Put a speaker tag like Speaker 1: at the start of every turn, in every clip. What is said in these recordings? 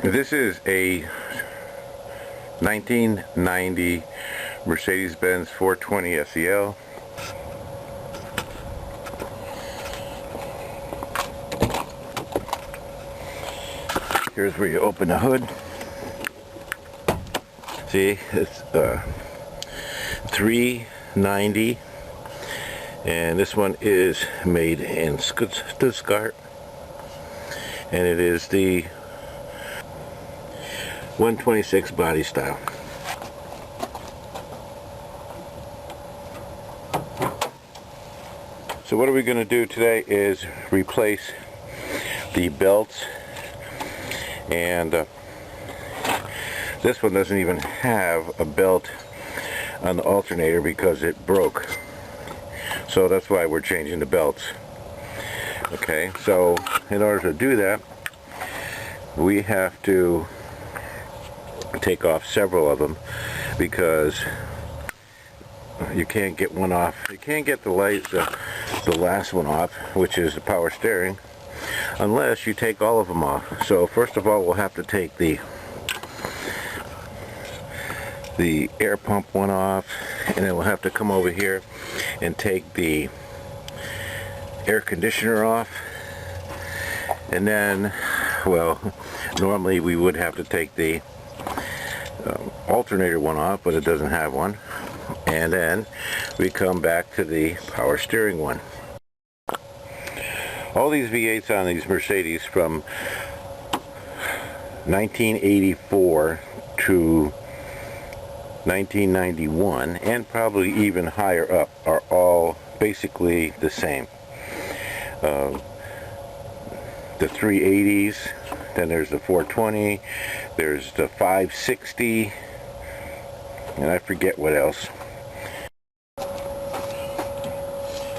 Speaker 1: This is a 1990 Mercedes-Benz 420 SEL. Here's where you open the hood. See, it's 390, and this one is made in Stuttgart, and it is the 126 body style. So what are we going to do today is replace the belts, and this one doesn't even have a belt on the alternator because it broke. So that's why we're changing the belts. Okay, so in order to do that, we have to take off several of them because you can't get one off. You can't get the last one off, which is the power steering, unless you take all of them off. So first of all, we'll have to take the air pump one off, and then we'll have to come over here and take the air conditioner off, and then, well, normally we would have to take the alternator one off, but it doesn't have one, and then we come back to the power steering one. All these V8s on these Mercedes from 1984 to 1991, and probably even higher up, are all basically the same. The 380s, then there's the 420, there's the 560, and I forget what else.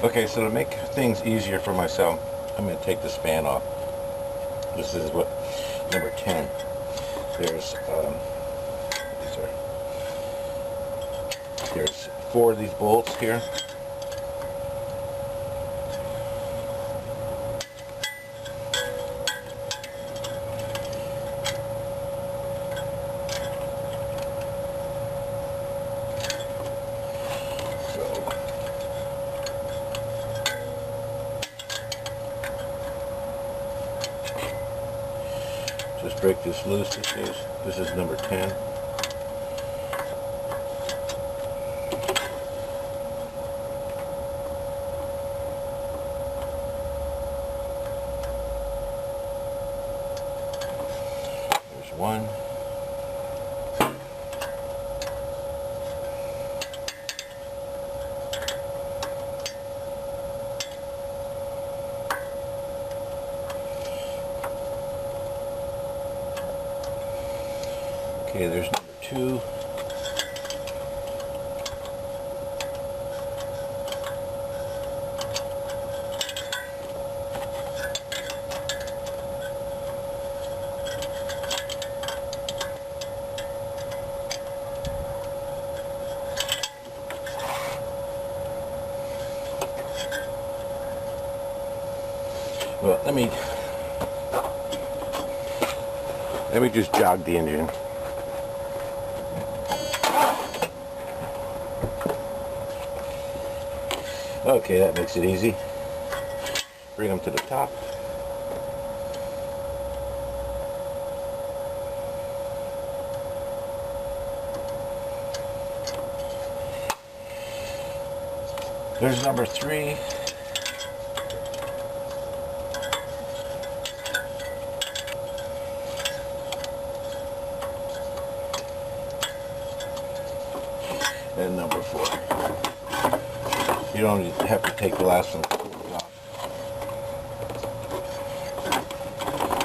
Speaker 1: Okay, so to make things easier for myself, I'm going to take the span off. This is what number 10. There's 4 of these bolts here. Just break this loose. This is number 10. There's one. Okay, there's number 2. Well, let me just jog the engine. Okay, that makes it easy. Bring them to the top. There's number 3. And number 4. You don't have to take the last one off.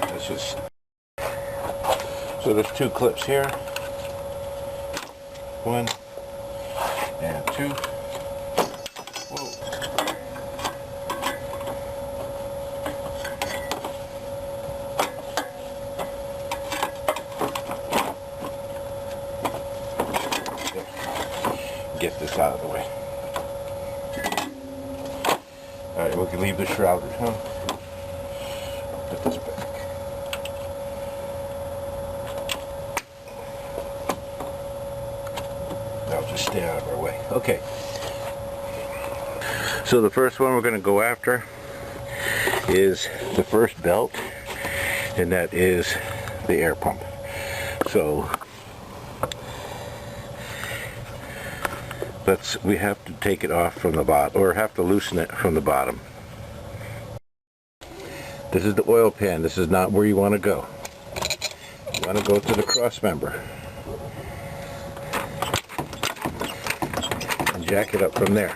Speaker 1: That's just... So there's 2 clips here. 1 and 2. Whoa. Get this out of the way. Alright, we can leave the shrouded, huh? I'll put this back. just stay out of our way. Okay. So the first one we're going to go after is the first belt, and that is the air pump. So we have to take it off from the bottom, or have to loosen it from the bottom. This is the oil pan. This is not where you want to go. You want to go to the cross member and jack it up from there.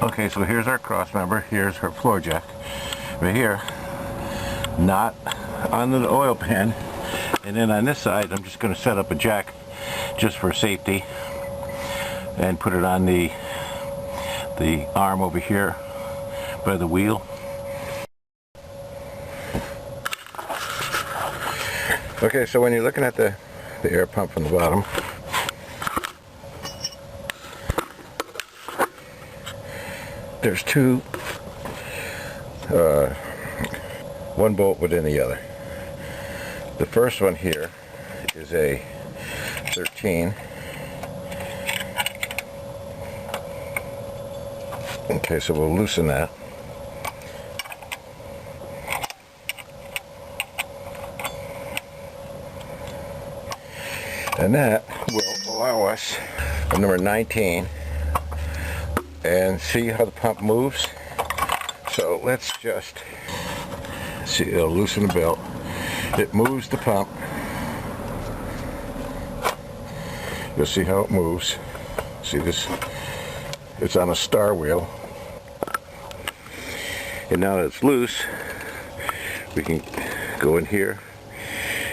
Speaker 1: Okay, so here's our cross member. Here's our floor jack right here, not on the oil pan. And then on this side, I'm just going to set up a jack just for safety and put it on the arm over here by the wheel. Okay, so when you're looking at the air pump from the bottom, there's two, one bolt within the other. The first one here is a 13. Okay, so we'll loosen that. And that will allow us a number 19. And see how the pump moves? So let's just see, it'll loosen the belt. It moves the pump. You'll see how it moves. See this? It's on a star wheel. And now that it's loose, we can go in here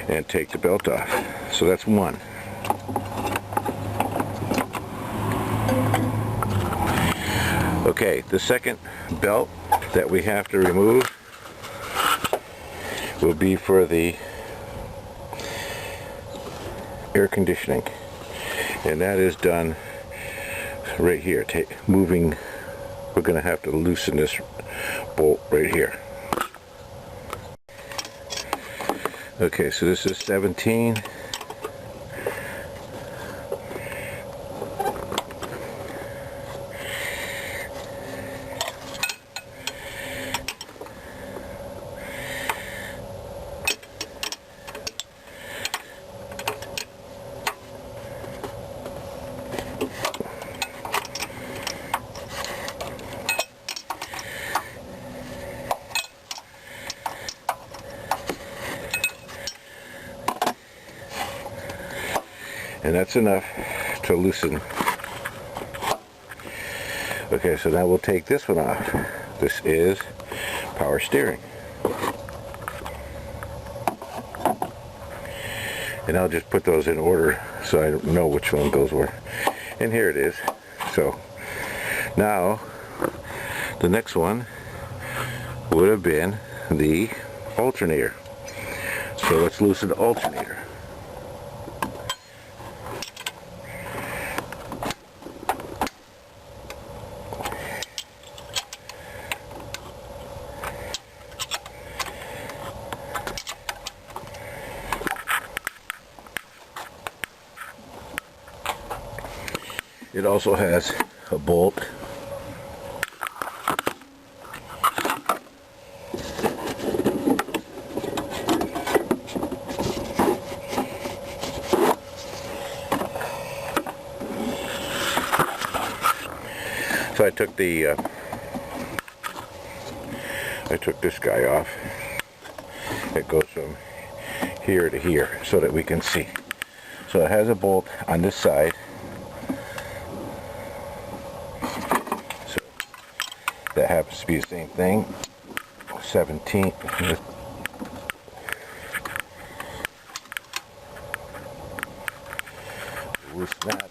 Speaker 1: and take the belt off. So that's one. Okay, the second belt that we have to remove will be for the air conditioning, and that is done right here. Moving, we're going to have to loosen this bolt right here. Okay, so this is 17. And that's enough to loosen. Okay, so now we'll take this one off. This is power steering. And I'll just put those in order so I don't know which one goes where. And here it is. So now the next one would have been the alternator. So let's loosen the alternator. It also has a bolt. So I took this guy off. It goes from here to here so that we can see. So it has a bolt on this side. So that happens to be the same thing. 17. Loosen that.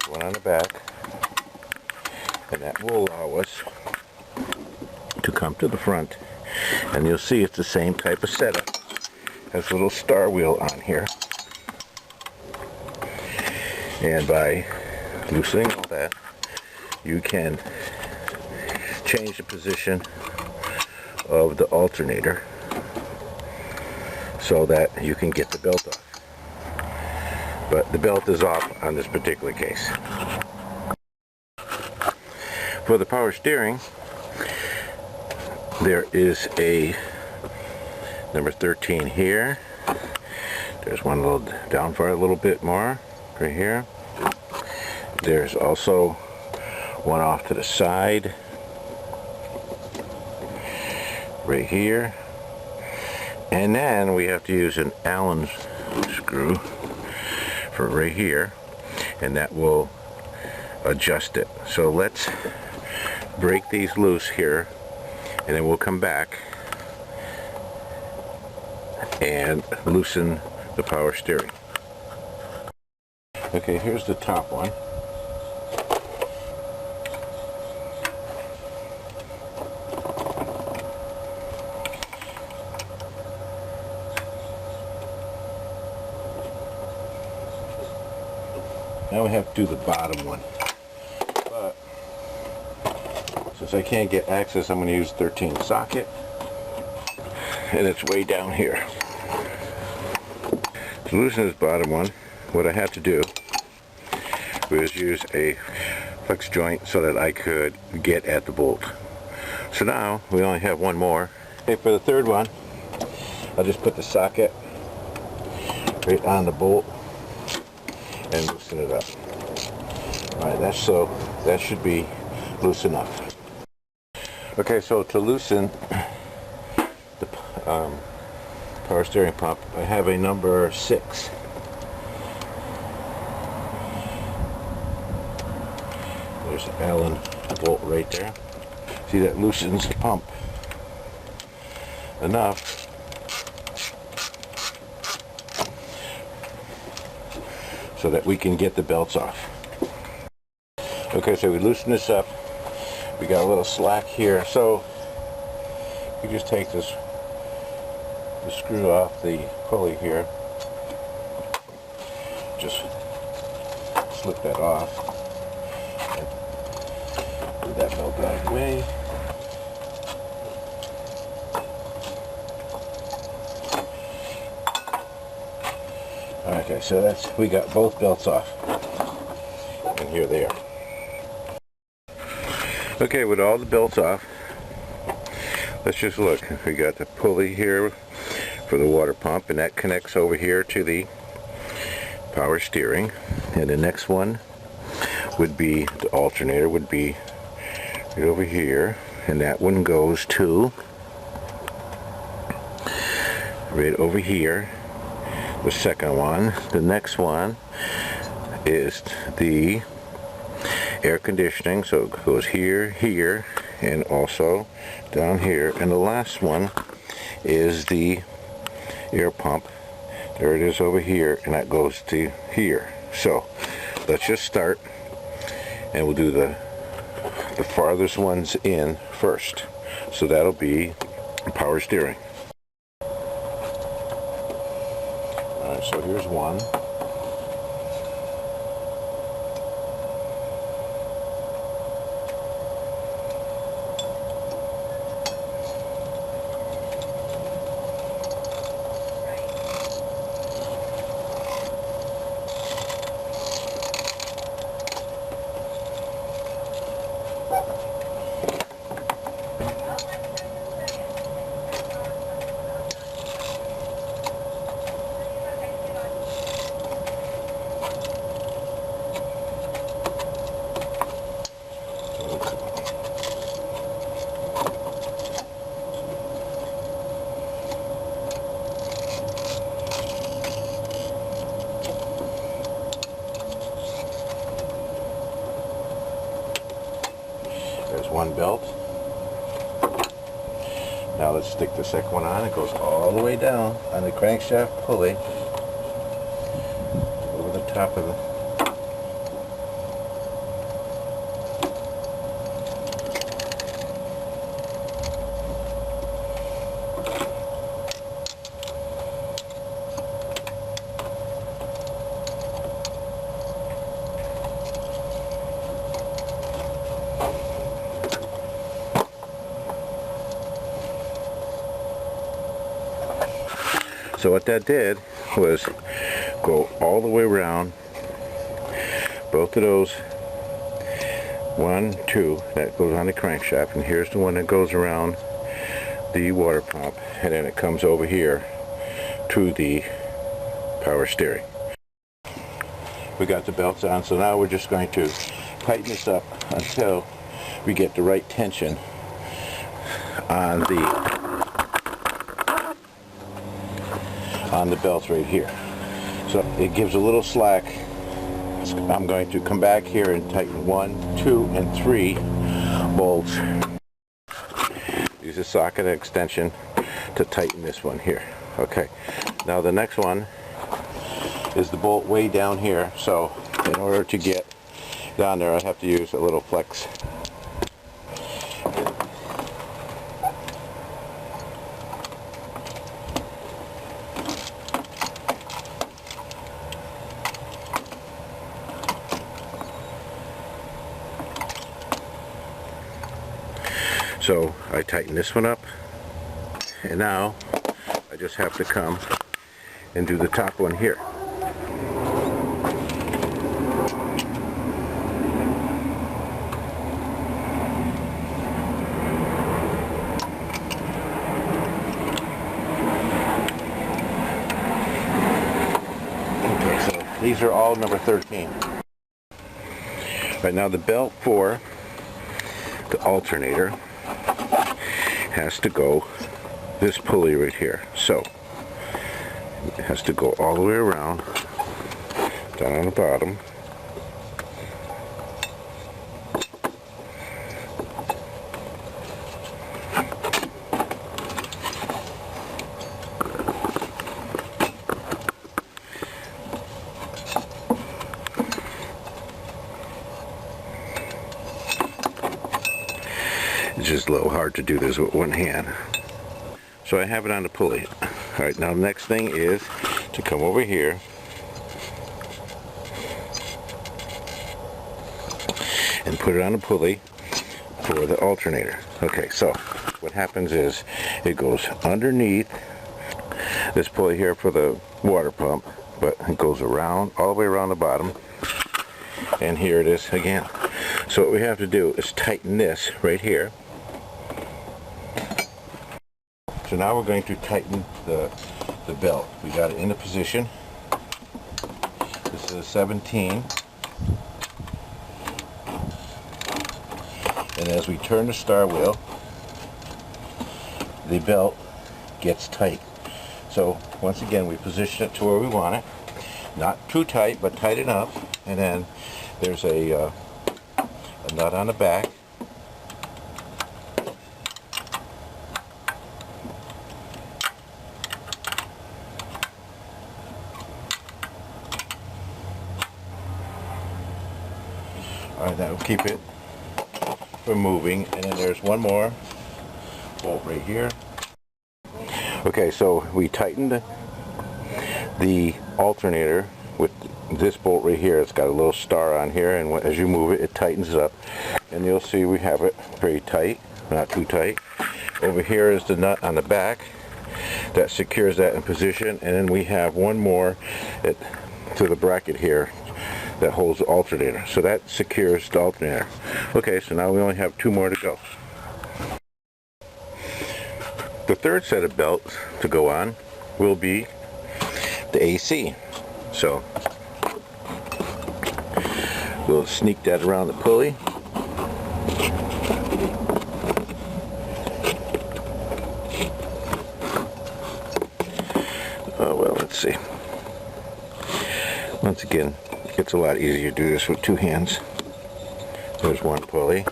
Speaker 1: One on the back. And that will allow us to come to the front, and you'll see it's the same type of setup. Has a little star wheel on here, and by loosening all that, you can change the position of the alternator so that you can get the belt off. But the belt is off on this particular case. For the power steering, there is a number 13 here. There's one a little down far a little bit more right here. There's also one off to the side right here. And then we have to use an Allen screw for right here, and that will adjust it. So let's break these loose here, and then we'll come back and loosen the power steering. Okay, here's the top one. Now we have to do the bottom one. But since I can't get access, I'm going to use 13 socket, and it's way down here. To loosen this bottom one, what I have to do was use a flex joint so that I could get at the bolt. So now we only have one more. Okay, for the third one, I'll just put the socket right on the bolt and loosen it up. Alright, that should be loose enough. Okay, so to loosen the power steering pump, I have a number 6. There's an Allen bolt right there. See, that loosens the pump enough so that we can get the belts off. Okay, so we loosen this up. We got a little slack here, so we just take the screw off the pulley here. Just slip that off. And put that belt out of the way. Okay, so we got both belts off, and here they are. Okay, with all the belts off, let's just look. We got the pulley here for the water pump, and that connects over here to the power steering. And the next one would be the alternator, would be right over here, and that one goes to right over here. The second one. The next one is the air conditioning, so it goes here, here, and also down here. And the last one is the air pump. There it is over here, and that goes to here. So let's just start, and we'll do the farthest ones in first. So that'll be power steering. Alright, so here's one. There's one belt. Now let's stick the second one on. It goes all the way down on the crankshaft pulley over the top of the So what that did was go all the way around both of those. 1, 2, that goes on the crankshaft, and here's the one that goes around the water pump, and then it comes over here to the power steering. We got the belts on, so now we're just going to tighten this up until we get the right tension on the belts right here. So it gives a little slack. I'm going to come back here and tighten 1, 2, and 3 bolts. Use a socket extension to tighten this one here. Okay, now the next one is the bolt way down here, so in order to get down there I have to use a little flex. So I tighten this one up, and now I just have to come and do the top one here. Okay, so these are all number 13. Right now the belt for the alternator has to go this pulley right here, so it has to go all the way around down on the bottom. It's just a little hard to do this with one hand. So I have it on the pulley. Alright, now the next thing is to come over here and put it on the pulley for the alternator. Okay, so what happens is it goes underneath this pulley here for the water pump, but it goes around, all the way around the bottom, and here it is again. So what we have to do is tighten this right here. So now we're going to tighten the belt. We got it in a position. This is a 17. And as we turn the star wheel, the belt gets tight. So once again, we position it to where we want it. Not too tight, but tight enough. And then there's a nut on the back. Alright, that will keep it from moving. And then there's one more bolt right here. Okay, so we tightened the alternator with this bolt right here. It's got a little star on here, and as you move it, it tightens it up. And you'll see we have it very tight, not too tight. Over here is the nut on the back that secures that in position. And then we have one more to the bracket here that holds the alternator. So that secures the alternator. Okay, so now we only have 2 more to go. The third set of belts to go on will be the AC. So we'll sneak that around the pulley. Oh well, let's see. Once again, it's a lot easier to do this with 2 hands. There's one pulley.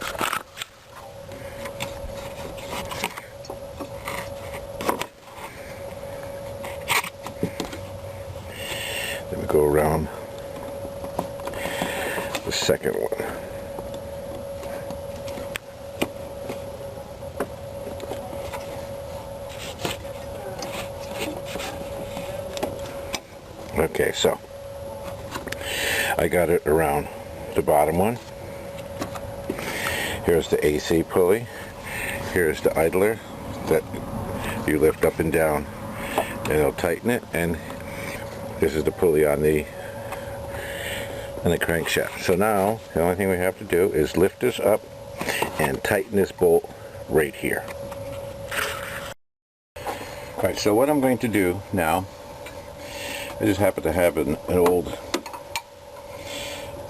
Speaker 1: Then we go around the second one. Okay, so I got it around the bottom one. Here's the AC pulley. Here's the idler that you lift up and down and it'll tighten it. And this is the pulley on the crankshaft. So now the only thing we have to do is lift this up and tighten this bolt right here. Alright, so what I'm going to do now, I just happen to have an old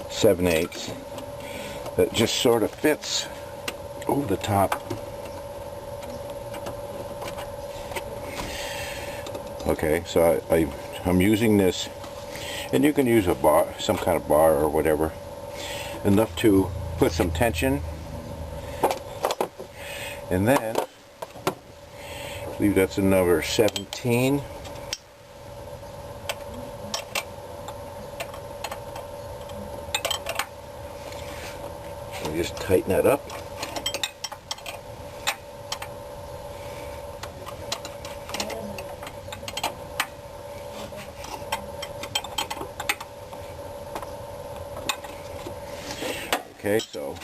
Speaker 1: 7/8 that just sort of fits over the top. Okay, so I'm using this, and you can use a bar, some kind of bar or whatever, enough to put some tension, and then I believe that's a number 17. And just tighten that up. Okay, so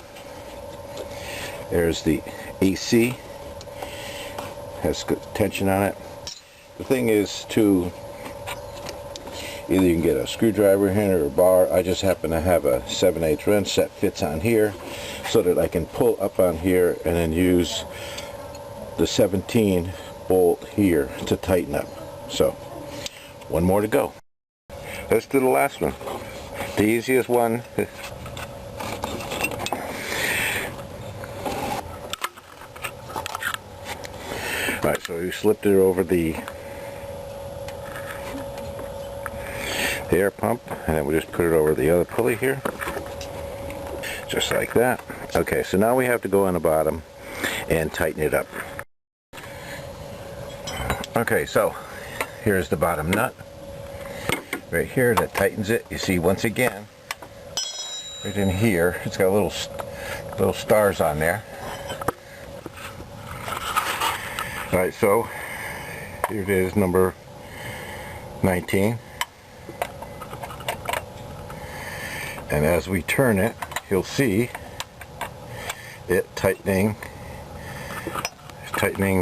Speaker 1: there's the AC, has good tension on it. The thing is to either you can get a screwdriver in or a bar. I just happen to have a 7/8 wrench that fits on here so that I can pull up on here and then use the 17 bolt here to tighten up. So one more to go. Let's do the last one, the easiest one. Alright, so we slipped it over the air pump, and then we just put it over the other pulley here, just like that. Okay, so now we have to go on the bottom and tighten it up. Okay, so here's the bottom nut right here that tightens it. You see, once again, right in here, it's got little stars on there. Alright, so here it is, number 19. And as we turn it, you'll see it tightening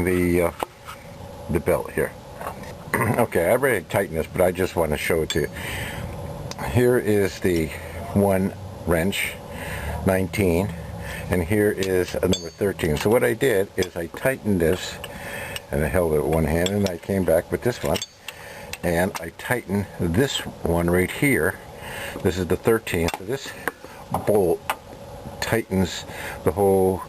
Speaker 1: the belt here. Okay, I already tightened this, but I just want to show it to you. Here is the one wrench, 19, and here is a number 13. So what I did is I tightened this, and I held it with one hand, and I came back with this one, and I tightened this one right here. This is the 13. So this bolt tightens the whole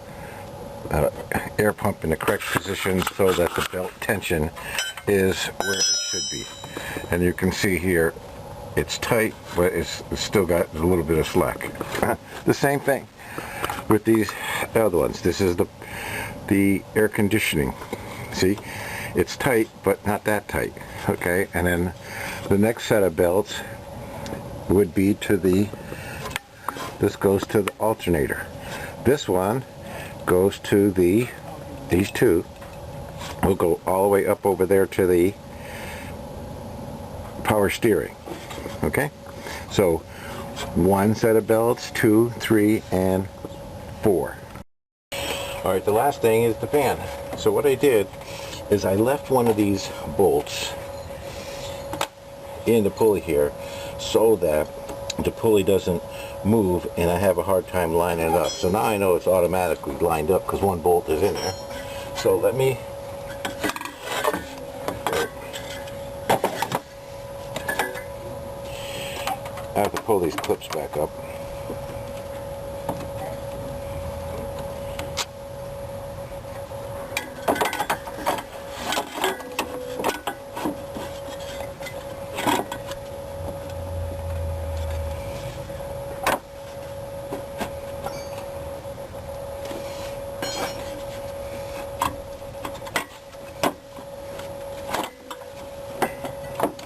Speaker 1: air pump in the correct position so that the belt tension is where it should be. And you can see here it's tight, but it's still got a little bit of slack. The same thing with these other ones. This is the air conditioning. See, it's tight, but not that tight. Okay, and then the next set of belts would be to this goes to the alternator. This one goes to these two will go all the way up over there to the power steering. Okay, so one set of belts, 2, 3, and 4. Alright, the last thing is the fan. So what I did is I left one of these bolts in the pulley here so that the pulley doesn't move and I have a hard time lining it up. So now I know it's automatically lined up because one bolt is in there. So let me I have to pull these clips back up.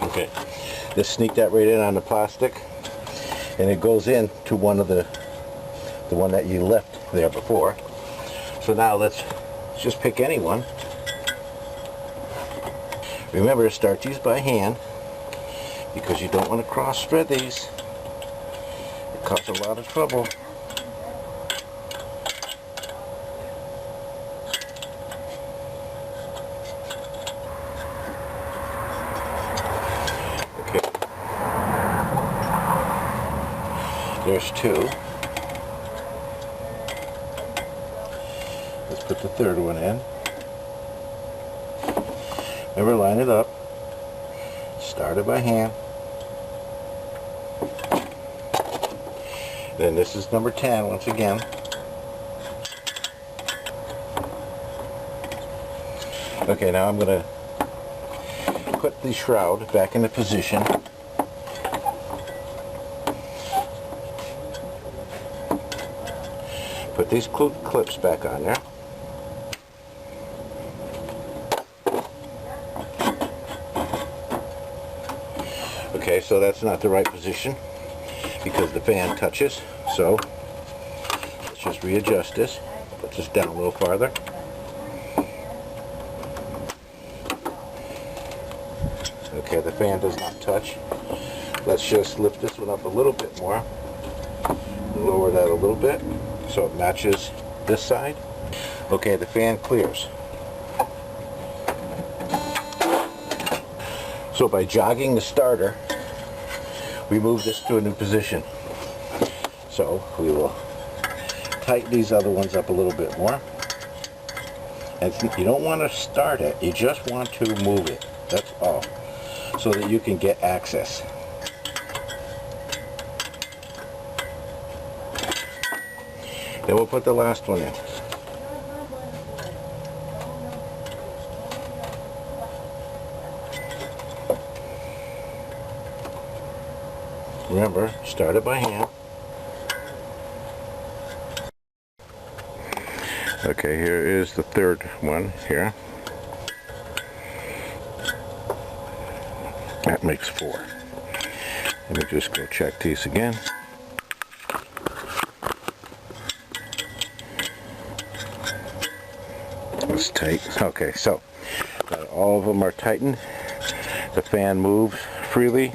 Speaker 1: Okay, just sneak that right in on the plastic, and it goes in to one of the one that you left there before. So now let's just pick any one. Remember to start these by hand because you don't want to cross thread these. It causes a lot of trouble. There's two. Let's put the third one in. Remember, line it up. Start it by hand. Then this is number 10 once again. Okay, now I'm going to put the shroud back into position. Put these clips back on there. Okay, so that's not the right position because the fan touches. So let's just readjust this. Put this down a little farther. Okay, the fan does not touch. Let's just lift this one up a little bit more. Lower that a little bit so it matches this side. Okay, the fan clears. So by jogging the starter, we move this to a new position. So we will tighten these other ones up a little bit more. And you don't want to start it, you just want to move it. That's all. So that you can get access. Then we'll put the last one in. Remember, start it by hand. Okay, here is the third one here. That makes 4. Let me just go check these again. It's tight. Okay, so all of them are tightened. The fan moves freely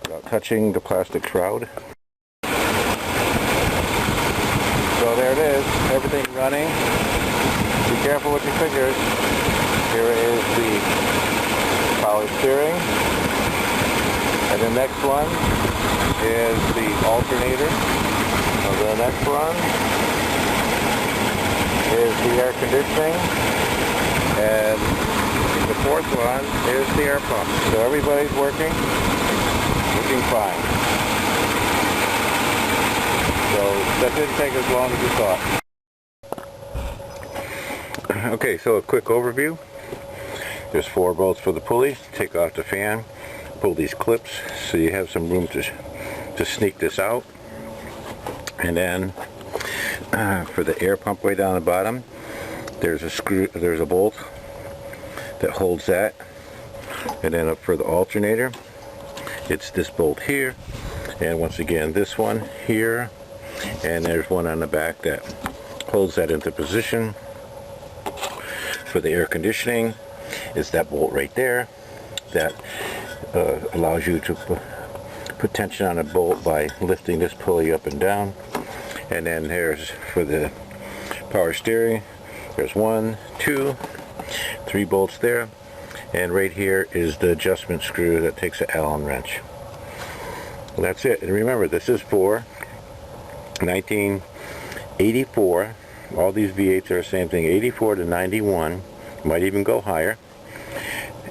Speaker 1: without touching the plastic shroud. So there it is, everything running. Be careful with your fingers. Here is the power steering. And the next one is the alternator. And the next one is the air conditioning. And the fourth one is the air pump. So everybody's working, looking fine. So that didn't take as long as you thought. Okay, so a quick overview. There's 4 bolts for the pulley. Take off the fan. Pull these clips so you have some room to sneak this out. And then for the air pump way down the bottom, there's a bolt that holds that. And then up for the alternator, it's this bolt here, and once again this one here, and there's one on the back that holds that into position. For the air conditioning, it's that bolt right there that allows you to put tension on a bolt by lifting this pulley up and down. And then there's for the power steering, there's 1, 2, 3 bolts there, and right here is the adjustment screw that takes an Allen wrench. And that's it. And remember, this is for 1984. All these V8s are the same thing, 84 to 91, might even go higher.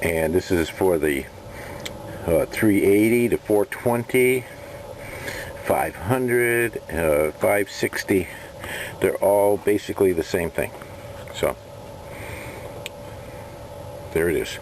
Speaker 1: And this is for the 380 to 420, 500, 560. They're all basically the same thing. So there it is.